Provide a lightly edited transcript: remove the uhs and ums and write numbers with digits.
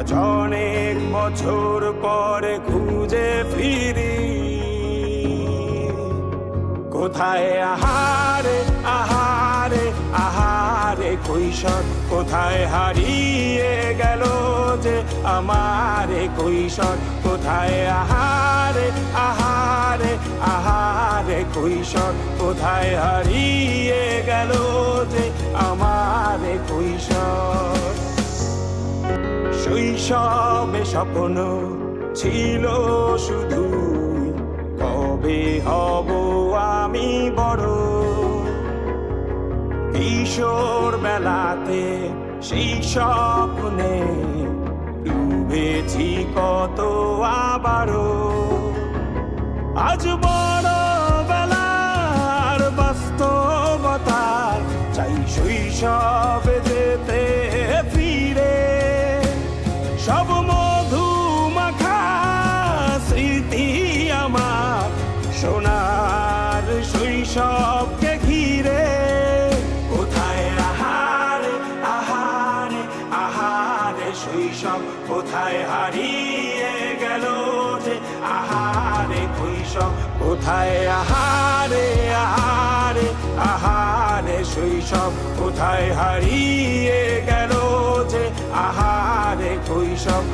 আজ অনেক বছর পরে খুঁজে ফিরি, কোথায় আহারে আহারে আহারে কৈশোর, কোথায় হারিয়ে গেল যে আমারে কৈশোর, কোথায় আহারে আহারে আহারে কৈশোর, কোথায় হারিয়ে গেল যে আমারে কৈশোর। শৈশবে স্বপ্ন ছিল শুধু, কবে হব আমি বড়। কিশোর বেলাতে সেই স্বপ্নে ডুবেছি কত আবারও। আজ বড় বেলার বাস্তবতার চাই শৈশবে যেতে ফিরে, সব মধুমাখা স্মৃতি আমার সোনার শৈশবকে ঘিরে। কোথায় আহারে আহারে আহারে শৈশব, কোথায় হারিয়ে গেল যে আহারে কৈশোর, কোথায় আহারে আহারে আহারে শৈশব, কোথায় হারিয়ে গেল যে আহারে কৈশোর।